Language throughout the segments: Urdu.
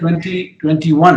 2021,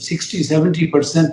60-70%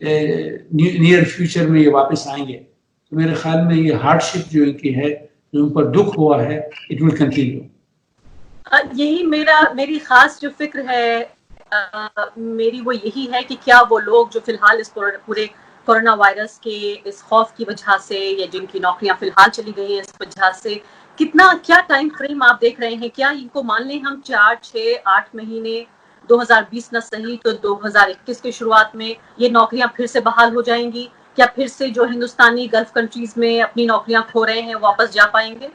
نیئر فیوچر میں یہ واپس آئیں گے. تو میرے خیال میں یہ ہارڈ شپ جو ان کی ہے, جو ان پر دکھ ہوا ہے, اٹ ول کنٹینیو. یہی میری خاص جو فکر ہے میری وہ یہی ہے کہ کیا وہ لوگ جو فی الحال اس پورے کورونا وائرس کے اس خوف کی وجہ سے یا جن کی نوکریاں فی الحال چلی گئی ہیں اس وجہ سے کیا ٹائم فریم آپ دیکھ رہے ہیں, کیا ان کو مان لیں ہم 4, 6, 8 مہینے 2020 نہ صحیح تو 2021 کی شروعات میں یہ نوکریاں پھر سے بحال ہو جائیں گی, کیا پھر سے جو ہندوستانی گلف کنٹریز میں اپنی نوکریاں کھو رہے ہیں واپس جا پائیں گے؟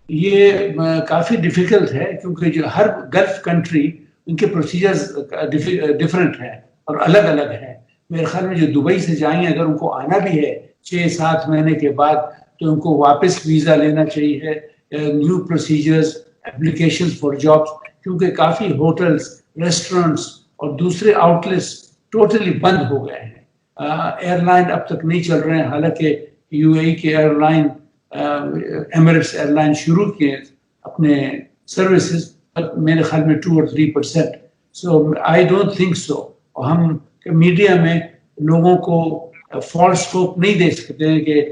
یہ کافی ڈیفیکلٹ ہے کیونکہ جو ہر گلف کنٹری ان کے پروسیجرز ڈفرینٹ ہیں اور الگ الگ ہیں. میرے خیال میں جو دبئی سے جائیں اگر ان کو آنا بھی ہے 6-7 مہینے کے بعد تو ان کو واپس ویزا لینا چاہیے, new procedures, applications for jobs, کیونکہ کافی ہوٹلز, ریسٹورنٹس اور دوسرے آؤٹلیٹس ٹوٹلی بند ہو گئے ہیں. ایئر لائن اب تک نہیں چل رہے ہیں, حالانکہ یو اے ای کے airline Emirates airline شروع کیے اپنے سروسز, میرے خیال میں 2 or 3%. So I don't think so. اور ہم میڈیا میں لوگوں کو فالس ہوپ نہیں دے سکتے ہیں کہ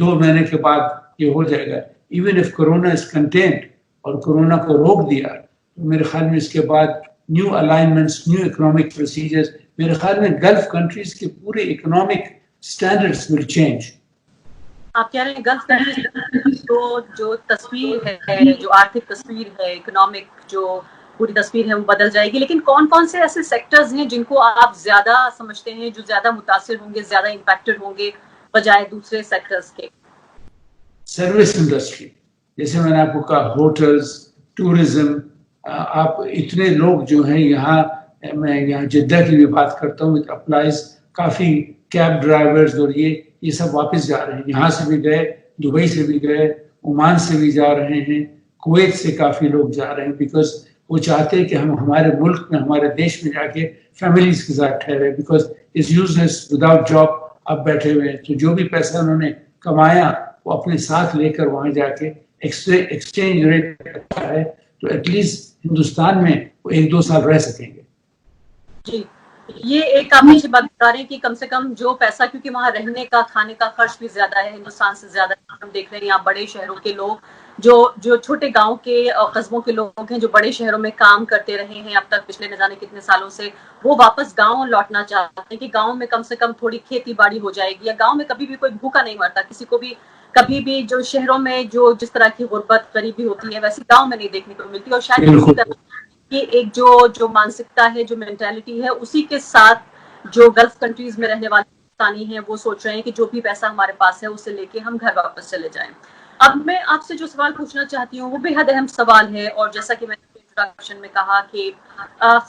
2 مہینے کے بعد یہ ہو جائے گا. Even of corona is contained اور کرونا کو روک دیا تو میرے خیال میں اس کے بعد نیو الائنمنٹس, نیو اکنامک پروسیجرز, میرے خیال میں گلف کنٹریز کے پورے اکنامک اسٹینڈرڈس ول چینج. آپ کہہ رہے ہیں گلف کنٹریز جو تصویر ہے, جو آرتھک تصویر ہے, اکنامک جو پوری تصویر ہے وہ بدل جائے گی, لیکن کون کون سے ایسے سیکٹرز ہیں جن کو آپ زیادہ سمجھتے ہیں جو زیادہ متاثر ہوں گے, زیادہ امپیکٹڈ ہوں گے بجائے دوسرے سیکٹرز کے؟ سروس انڈسٹری, جیسے میں نے آپ کو کہا, ہوٹلز, ٹورزم. آپ اتنے لوگ جو ہیں یہاں, میں یہاں جدہ کی بھی بات کرتا ہوں, it applies, coffee cab drivers اور یہ سب واپس جا رہے ہیں. یہاں سے بھی گئے, دبئی سے بھی گئے, عمان سے بھی جا رہے ہیں, کویت سے کافی لوگ جا رہے ہیں, بیکاز وہ چاہتے ہیں کہ ہم ہمارے ملک میں, ہمارے دیش میں جا کے فیملیز کے ساتھ ٹھہرے, because is useless without job اب بیٹھے ہوئے ہیں. تو جو بھی پیسہ انہوں نے کمایا وہ اپنے ساتھ لے کر وہاں جا کے ایکسچینج ریٹ اچھا ہے تو ایٹ لیسٹ ہندوستان میں وہ 1-2 سال رہ سکیں گے. جی, یہ ایک آپ اچھی بات بتا رہے ہیں کہ کم سے کم جو پیسہ, کیونکہ وہاں رہنے کا کھانے کا خرچ بھی زیادہ ہے ہندوستان سے زیادہ. ہم دیکھ رہے ہیں یہاں بڑے شہروں کے لوگ جو چھوٹے گاؤں کے قصبوں کے لوگ ہیں جو بڑے شہروں میں کام کرتے رہے ہیں اب تک پچھلے نہ جانے کتنے سالوں سے, وہ واپس گاؤں لوٹنا چاہتے ہیں کہ گاؤں میں کم سے کم تھوڑی کھیتی باڑی ہو جائے گی, یا گاؤں میں کبھی بھی کوئی بھوکا نہیں مرتا, کسی کو بھی کبھی بھی جو شہروں میں جو جس طرح کی غربت غریبی ہوتی ہے ویسی گاؤں میں نہیں دیکھنے کو ملتی. اور شاید اسی طرح کہ ایک جو مانسکتا ہے, جو مینٹالٹی ہے, اسی کے ساتھ جو گلف کنٹریز میں رہنے والے پاکستانی ہیں وہ سوچ رہے ہیں کہ جو بھی پیسہ ہمارے پاس ہے اسے لے کے ہم گھر واپس چلے جائیں. اب میں آپ سے جو سوال پوچھنا چاہتی ہوں وہ بے حد اہم سوال ہے, اور جیسا کہ میں نے انٹروڈکشن میں کہا کہ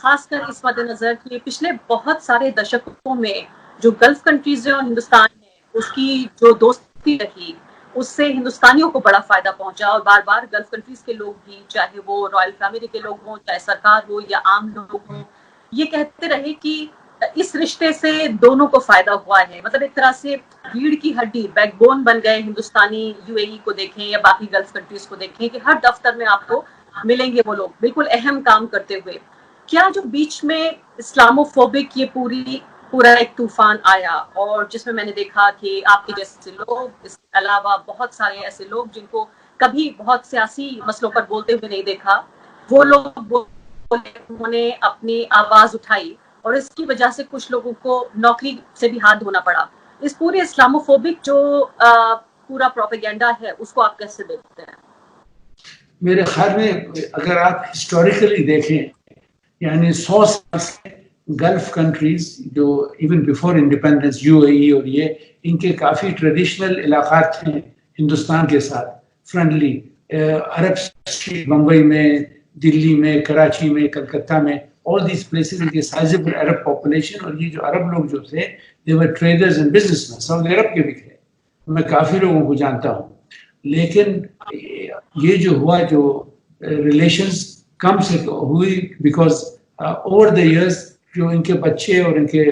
خاص کر اس مد نظر کہ پچھلے بہت سارے دشکوں میں جو گلف کنٹریز اور ہندوستان ہے اس کی جو دوستی رہی اس سے ہندوستانیوں کو بڑا فائدہ پہنچا, اور بار بار گلف کنٹریز کے لوگ بھی, چاہے وہ رائل فیملی کے لوگ ہوں, چاہے سرکار ہو یا عام لوگ ہوں, یہ کہتے رہے کہ اس رشتے سے دونوں کو فائدہ ہوا ہے. مطلب ایک طرح سے ریڑھ کی ہڈی, بیک بون بن گئے ہندوستانی. یو اے ای کو دیکھیں یا باقی گلف کنٹریز کو دیکھیں کہ ہر دفتر میں آپ کو ملیں گے وہ لوگ بالکل اہم کام کرتے ہوئے. کیا جو بیچ میں اسلاموفوبک یہ پورا ایک طوفان آیا, اور جس میں نے دیکھا کہ آپ کے جیسے لوگ, اس کے علاوہ بہت سارے ایسے لوگ جن کو کبھی بہت سیاسی مسئلوں پر بولتے ہوئے نہیں دیکھا, وہ لوگ انہوں نے اپنی آواز اٹھائی اور اس کی وجہ سے کچھ لوگوں کو نوکری سے بھی ہاتھ دھونا پڑا. اس پورے اسلاموفوبک جو پورا پروپیگنڈا ہے اس کو آپ کیسے دیکھتے ہیں؟ میرے خیال میں اگر آپ ہسٹوریکلی دیکھیں, یعنی 100 سال سے گلف کنٹریز جو even before independence, you A ای اور یہ, ان کے کافی ٹریڈیشنل علاقات تھے ہندوستان کے ساتھ, فرینڈلی. عرب بمبئی میں, دلی میں, کراچی میں, کلکتہ میں, all these places ان کے سائزبل عرب پاپولیشن, اور یہ جو عرب لوگ جو تھے they were traders and businessmen, سعودی عرب کے بھی تھے. میں کافی لوگوں کو جانتا ہوں, لیکن یہ جو ہوا, جو ریلیشنز کم سے ہوئی بیکاز اوور دا ایئرز جو ان کے بچے اور ان کے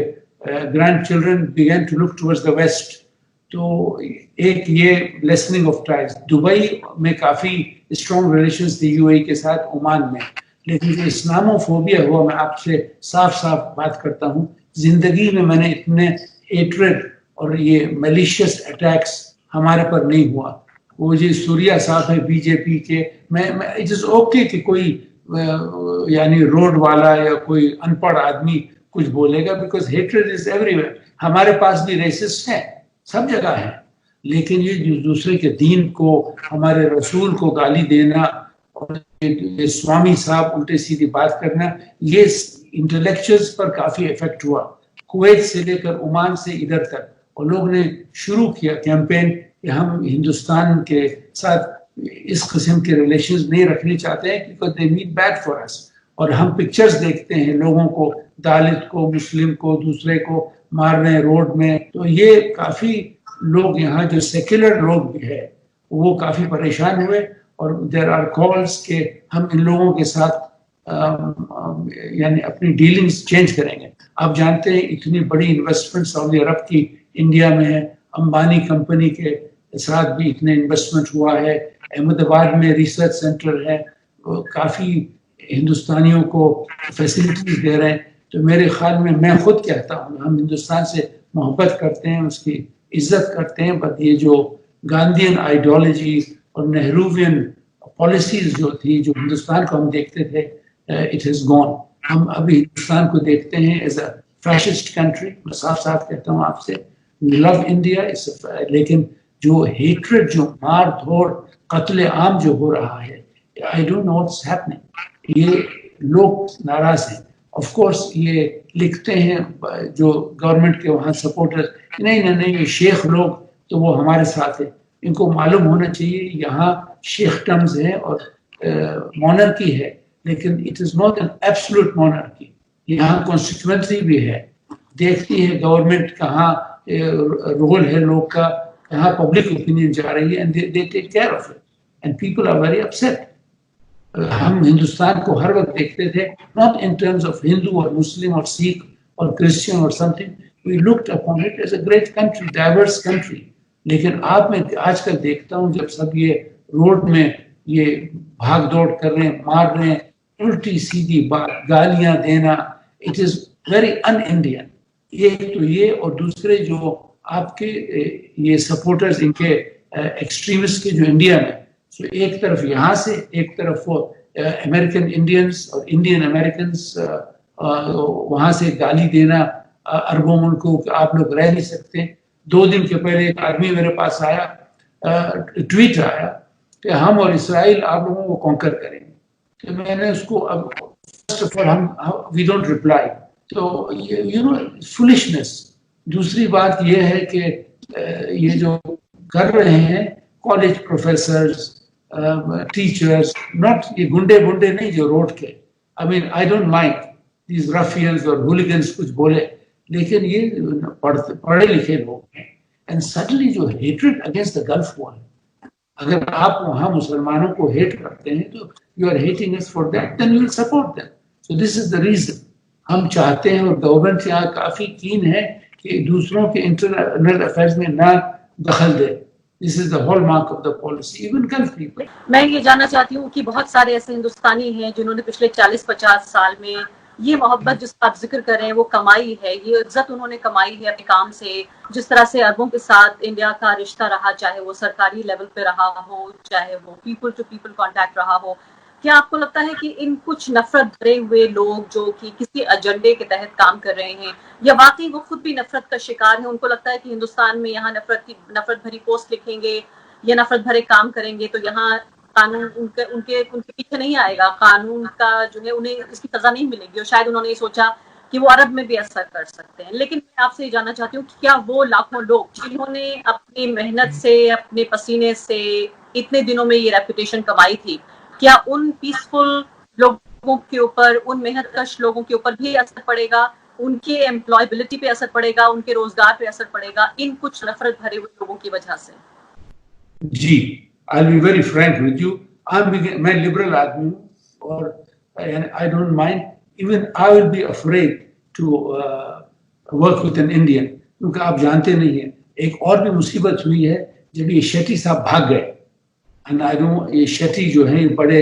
grand children began to look towards the west. تو ایک یہ لیسننگ آف ٹائز. دبئی میں کافی اسٹرانگ ریلیشنز تھے یو اے کے ساتھ, عمان میں. لیکن جو اسلاموفوبیا ہوا، میں آپ سے صاف صاف بات کرتا ہوں، زندگی میں میں نے اتنے ہیٹریڈ اور یہ میلیشیس اٹیکس ہمارے پر نہیں ہوا. وہ جو سوریا صاحب ہے بی جے پی کے، میں اٹ از اوکے کہ کوئی یعنی روڈ والا یا کوئی ان پڑھ آدمی کچھ بولے گا، because hatred is everywhere. ہمارے پاس بھی ریسسٹ ہیں، سب جگہ ہیں، لیکن یہ جو دوسرے کے دین کو، ہمارے رسول کو گالی دینا اور یہ سوامی صاحب الٹے سیدھی بات کرنا، یہ انٹلیکچوئلز پر کافی افیکٹ ہوا. کویت سے لے کر عمان سے ادھر تک، اور لوگ نے شروع کیا کیمپین کہ ہم ہندوستان کے ساتھ اس قسم کے ریلیشنز نہیں رکھنے چاہتے ہیں کیونکہ دے مین بیڈ فار اس. اور ہم پکچرز دیکھتے ہیں لوگوں کو، دالت کو، مسلم کو، دوسرے کو مار رہے ہیں روڈ میں. تو یہ کافی لوگ یہاں جو سیکولر لوگ بھی ہے وہ کافی پریشان ہوئے، اور دیر آر کالز کہ ہم ان لوگوں کے ساتھ یعنی اپنی ڈیلنگز چینج کریں گے. آپ جانتے ہیں اتنی بڑی انویسٹمنٹ سعودی عرب کی انڈیا میں ہے، امبانی کمپنی کے ساتھ بھی اتنے انویسٹمنٹ ہوا ہے، احمد آباد میں ریسرچ سینٹر ہے، کافی ہندوستانیوں کو فیسلٹیز دے رہے ہیں. تو میرے خیال میں خود کہتا ہوں ہم ہندوستان سے محبت کرتے ہیں، اس کی عزت کرتے ہیں، بٹ یہ جو گاندھین آئیڈیالوجی اور نہروین پالیسیز جو تھی، جو ہندوستان کو ہم دیکھتے تھے، اٹ ہیز گون. ہم ابھی ہندوستان کو دیکھتے ہیں ایز اے فیشسٹ کنٹری. میں صاف صاف کہتا ہوں آپ سے، لو انڈیا، لیکن جو ہیٹریڈ، جو مار دھوڑ، قتل عام جو ہو رہا ہے، I don't know what's happening. یہ لوگ ناراض ہیں. آف کورس یہ لکھتے ہیں جو گورنمنٹ کے وہاں سپورٹر، نہیں یہ شیخ لوگ تو وہ ہمارے ساتھ ہیں. ان کو معلوم ہونا چاہیے یہاں شیخ ہے اور مونرکی ہے، لیکن it is not an absolute monarchy. یہاں کانسٹیٹوئنسی بھی ہے، دیکھتی ہے گورنمنٹ کہاں رول ہے لوگ کا، کہاں پبلک اوپینین جا رہی ہے، and they take care of it, and people are very upset. ہم ہندوستان کو ہر وقت دیکھتے تھے not in terms of Hindu اور مسلم اور سکھ اور کرسچن اور something, we looked upon it as a great country, diverse country. لیکن میں آج کل دیکھتا ہوں جب سب یہ روڈ میں یہ بھاگ دوڑ کر رہے ہیں، مار رہے ہیں، الٹی سیدھی بات، گالیاں دینا، it is very in Indian. یہ تو یہ، اور دوسرے جو آپ کے یہ سپورٹرز ان کے ایکسٹریمسٹ کے جو انڈیا میں، تو ایک طرف یہاں سے، ایک طرف وہ امریکن انڈینز اور انڈین امریکنز وہاں سے گالی دینا عربوں ملکوں کہ آپ لوگ رہ نہیں سکتے. 2 دن کے پہلے ایک آدمی میرے پاس آیا، ٹویٹ آیا کہ ہم اور اسرائیل آپ لوگوں کو کانکر کریں گے. تو میں نے اس کو اب فرسٹ آف آل ہم وی ڈونٹ ریپلائی. تو یو نو فولشنس. دوسری بات یہ ہے کہ یہ جو کر رہے ہیں کالج پروفیسرز، ٹیچرز، ناٹ یہ گنڈے بنڈے نہیں جو روڈ کے، آئی مین آئی ڈونٹ مائنڈ دیز رفینز اور ہولیگنز کچھ بولے، لیکن یہ پڑھے لکھے لوگ ہیں. اینڈ سڈنلی جو ہیٹریڈ اگینسٹ دا گلف ہوا ہے، اگر آپ وہاں مسلمانوں کو ہیٹ کرتے ہیں تو you are hating us for that, then you will support them. So this is the reason. ہم چاہتے ہیں، اور گورنمنٹ یہاں کافی کین ہے کہ دوسروں کے انٹرنل افیئرز میں نہ دخل دے. This is the hallmark of the policy, even Gulf people. میں یہ جاننا چاہتی ہوں کہ بہت سارے ایسے ہندوستانی ہیں جنہوں نے پچھلے 40-50 سال میں یہ محبت جس کا آپ ذکر کر رہے ہیں وہ کمائی ہے، یہ عزت انہوں نے کمائی ہے اپنے کام سے. جس طرح سے عربوں کے ساتھ انڈیا کا رشتہ رہا، چاہے وہ سرکاری لیول پہ رہا ہو، چاہے وہ پیپل ٹو پیپل کانٹیکٹ رہا ہو، کیا آپ کو لگتا ہے کہ ان کچھ نفرت بھرے ہوئے لوگ جو کہ کسی ایجنڈے کے تحت کام کر رہے ہیں، یا واقعی وہ خود بھی نفرت کا شکار ہیں؟ ان کو لگتا ہے کہ ہندوستان میں یہاں نفرت بھری پوسٹ لکھیں گے یا نفرت بھرے کام کریں گے تو یہاں قانون ان کے پیچھے نہیں آئے گا، قانون کا جو ہے انہیں اس کی سزا نہیں ملے گی، اور شاید انہوں نے یہ سوچا کہ وہ عرب میں بھی اثر کر سکتے ہیں. لیکن میں آپ سے یہ جاننا چاہتی ہوں کہ کیا وہ لاکھوں لوگ جنہوں نے اپنی محنت سے، اپنے پسینے سے اتنے دنوں میں یہ ریپوٹیشن کمائی تھی، کیا ان پیسفل لوگوں کے اوپر، ان محنت کش لوگوں کے اوپر بھی اثر پڑے گا؟ ان کے امپلائبلٹی پہ اثر پڑے گا؟ ان کے روزگار پہ اثر پڑے گا ان کچھ نفرت بھرے ہوئے لوگوں کی وجہ سے؟ جی، I'll be very frank with you. میں لبرل آدمی ہوں، اور I don't mind. Even I will be afraid to work with an Indian. کیونکہ آپ جانتے نہیں ہیں، ایک اور بھی مصیبت ہوئی ہے جب یہ شیٹی صاحب بھاگ گئے. یہ شیٹی جو ہیں بڑے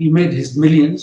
he made his millions.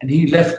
and he left.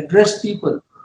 address people.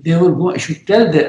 they will go, should tell them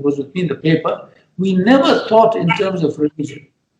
was with me in the paper. We never thought in terms of religion.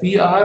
PR,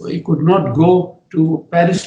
he could not go to Paris,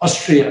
Austria.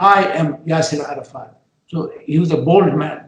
I am Yasser Arafat. So he was a bold man.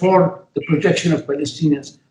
for the protection of Palestinians.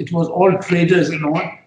it was all traders and all.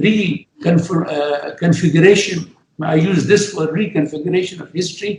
reconfiguration, I use this for reconfiguration of history,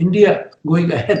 India going ahead,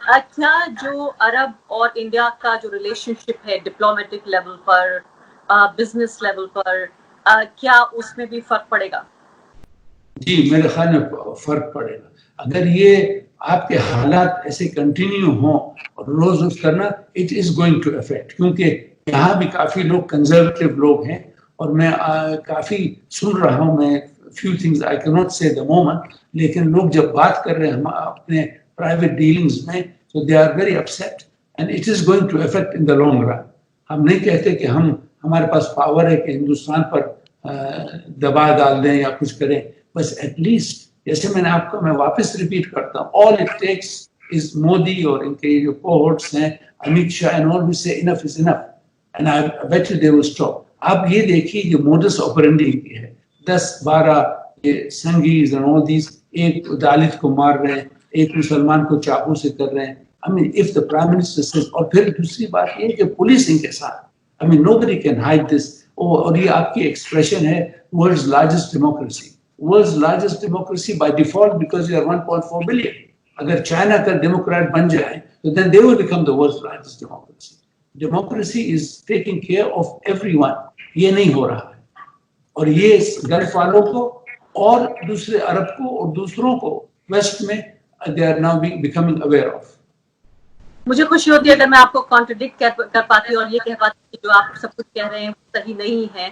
کیا جو عرب اور انڈیا کا جو ریلیشن شپ ہے ڈپلومیٹک لیول پر، بزنس لیول پر، کیا اس میں بھی فرق پڑے گا؟ جی میرے خیال میں فرق پڑے گا اگر یہ آپ کے حالات ایسے کنٹینیو ہوں اور روز روز کرنا، it is going to affect, کیونکہ یہاں بھی کافی لوگ کنزرویٹو لوگ ہیں اور میں کافی سن رہا ہوں، میں few things I cannot say the moment، لیکن لوگ جب بات کر رہے ہیں ہم اپنے private dealings میں، so they are very upset and it is going to affect in the long run۔ ہم نہیں کہتے کہ ہمارے پاس پاور ہے کہ ہندوستان پر دباؤ ڈال دیں یا کچھ کریں، بس ایٹ لیسٹ جیسے میں نے آپ کو میں واپس ریپیٹ کرتا ہوں، all it takes is Modi اور ان کے جو کوہورٹس ہیں Amit Shah and all who say enough is enough and I bet you they will stop۔ آپ یہ دیکھیے یہ موڈس آپرینڈی کی ہے، 10-12 یہ سنگیز and all these، ایک دالت کو مار رہے ہیں، ایک مسلمان کو چاقو سے کر رہے ہیں۔ I mean if the Prime Minister says، اور پھر دوسری بات یہ کہ پولیسنگ کے ساتھ، I mean nobody can hide this۔ اور یہ آپ کی ایکسپریشن ہے world's largest democracy، world's largest democracy by default because you are 1.4 billion۔ اگر چائنا کا ڈیموکریٹ بن جائے تو then they will become the world's largest democracy۔ democracy is taking care of everyone، یہ نہیں ہو رہا ہے، اور یہ گلف والوں کو اور دوسرے عرب کو اور دوسروں کو ویسٹ میں they are now becoming aware of۔ مجھے خوشی ہوتی ہے اگر میں آپ کو کانٹرڈکٹ کر پاتی اور یہ کہہ پاتی کہ جو آپ سب کچھ کہہ رہے ہیں وہ صحیح نہیں ہے،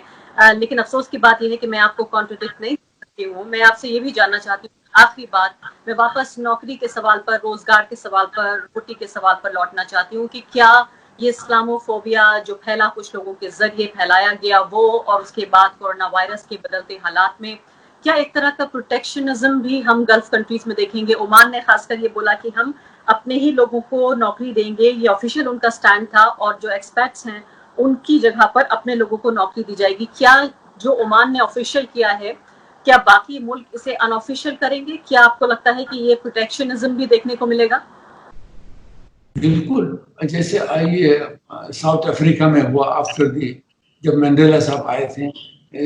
لیکن افسوس کی بات یہ ہے کہ میں آپ کو کانٹرڈکٹ نہیں کر سکتی ہوں۔ میں آپ سے یہ بھی جاننا چاہتی ہوں، آخری بات، میں واپس نوکری کے سوال پر، روزگار کے سوال پر، روٹی کے سوال پر لوٹنا چاہتی ہوں کہ کیا یہ اسلاموفوبیا جو پھیلا کچھ لوگوں کے ذریعے پھیلایا گیا وہ، اور اس کے بعد کورونا وائرس کے بدلتے حالات میں کیا ایک طرح کا پروٹیکشنزم بھی ہم گلف کنٹریز میں دیکھیں گے؟ عمان نے خاص کر یہ بولا کہ ہم اپنے ہی لوگوں کو نوکری دیں گے، یہ آفیشیل ان کا سٹینڈ تھا، اور جو ایکسپیکٹس ہیں ان کی جگہ پر اپنے لوگوں کو نوکری دی جائے گی۔ کیا جو عمان نے آفیشیل کیا ہے کیا باقی ملک اسے ان آفیشیل کریں گے؟ کیا آپ کو لگتا ہے کہ یہ پروٹیکشنزم بھی دیکھنے کو ملے گا؟ بالکل، جیسے آئیے ساؤتھ افریقہ میں ہوا آفٹر دی، جب مینڈیلا صاحب آئے تھے،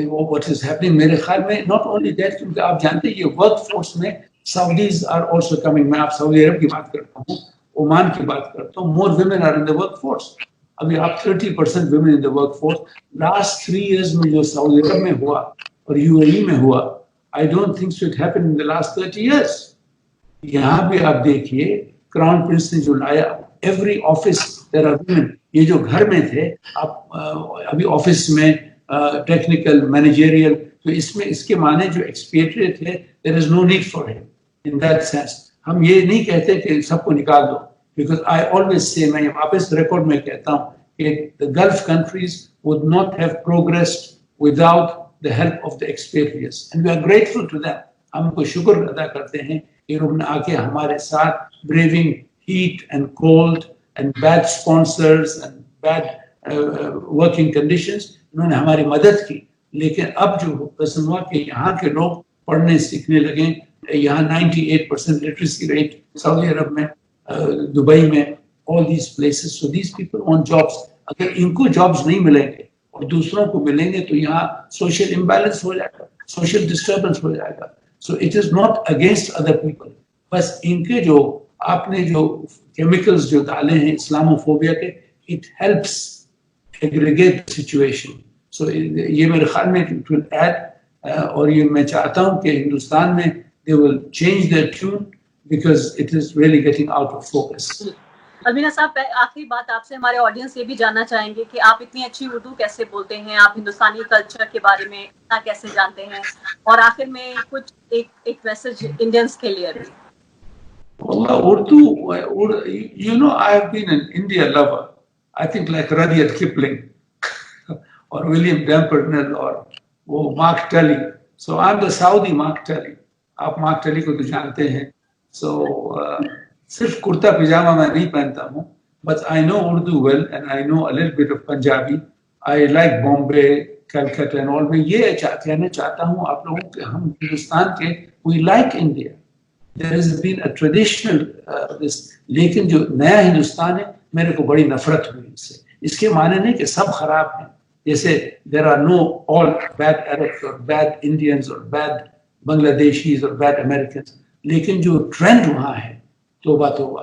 واٹ از ہیپننگ میرے خیال میں ناٹ اونلی دیٹ، کیونکہ آپ جانتے ہیں یہ ورک فورس میں سعودیز آر آلسو کمنگ۔ میں آپ سعودی عرب کی بات کرتا ہوں، عمان کی بات کرتا ہوں، more women are in the work force. ابھی آپ 30% women in the work force. Last 3 years میں جو سعودی عرب میں ہوا اور UAE میں ہوا، I don't think so it happened in the last 30 years۔ یہاں بھی آپ دیکھیے کراؤن پرنس نے جو لایا، every office there are women. یہ جو گھر میں تھے، آپ ابھی آفس میں ٹیکنیکل مینیجریل، تو اس میں اس کے معنی جو ایکسپیٹریٹ ہے، دیر از نو نیڈ فار ہم ان دیٹ سینس۔ ہم یہ نہیں کہتے کہ سب کو نکال دو، بیکاز آئی آلویز سے، میں واپس ریکارڈ میں کہتا ہوں کہ the Gulf countries would not have progressed without the help of the expatriates and we are grateful to them۔ ہم کو شکر ادا کرتے ہیں کہ انہوں نے آ کے ہمارے ساتھ braving heat and cold and bad sponsors and bad working conditions، انہوں نے ہماری مدد کی۔ لیکن اب جو پسند ہوا کہ یہاں کے لوگ پڑھنے سیکھنے لگیں، یہاں 98% لٹریسی ریٹ سعودی عرب میں، دبئی میں، all these places، so these people want jobs۔ اگر ان کو جابس نہیں ملیں گے اور دوسروں کو ملیں گے تو یہاں سوشل امبیلنس ہو جائے گا، سوشل ڈسٹربنس ہو جائے گا۔ so it is not against other people، بس ان کے جو آپ نے جو کیمیکلز جو ڈالے ہیں اسلاموفوبیا کے، it helps aggregate the situation۔ so یہ میرے خیال میں it will add، اور یہ میں چاہتا ہوں کہ ہندوستان میں they will change their tune because it is really getting out of focus۔ المینا صاحب، آخری بات آپ سے، ہمارے آڈینس یہ بھی جاننا چاہیں گے کہ آپ اتنی اچھی اردو کیسے بولتے ہیں، آپ ہندوستانی کلچر کے بارے میں اتنا کیسے جانتے ہیں، اور آخر میں کچھ ایک میسج انڈینس کے لیے بھی۔ واللہ Urdu, you know I have been an India lover، I think like Rudyard Kipling or William Dampernell اور وہ Mark Tully, so I'm the Saudi Mark Tully۔ آپ مارک ٹلی کو تو جانتے ہیں۔ so صرف کرتا پجامہ میں نہیں پہنتا ہوں، but I know Urdu well and I know a little bit of Punjabi۔ I like Bombay، Calcutta and all۔ میں یہ کہنا چاہتا ہوں آپ لوگوں کہ ہم ہندوستان کے we like India، there has been a traditional this، لیکن جو نیا ہندوستان ہے میرے کو بڑی نفرت ہوئی اس سے۔ اس کے معنی نہیں کہ سب خراب ہیں، جیسے there are no all bad Arabs or bad Indians or bad Bangladeshis or bad Americans، لیکن جو ٹرینڈ وہاں ہے توبہ توبہ،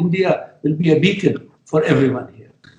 India will be a beacon for everyone here.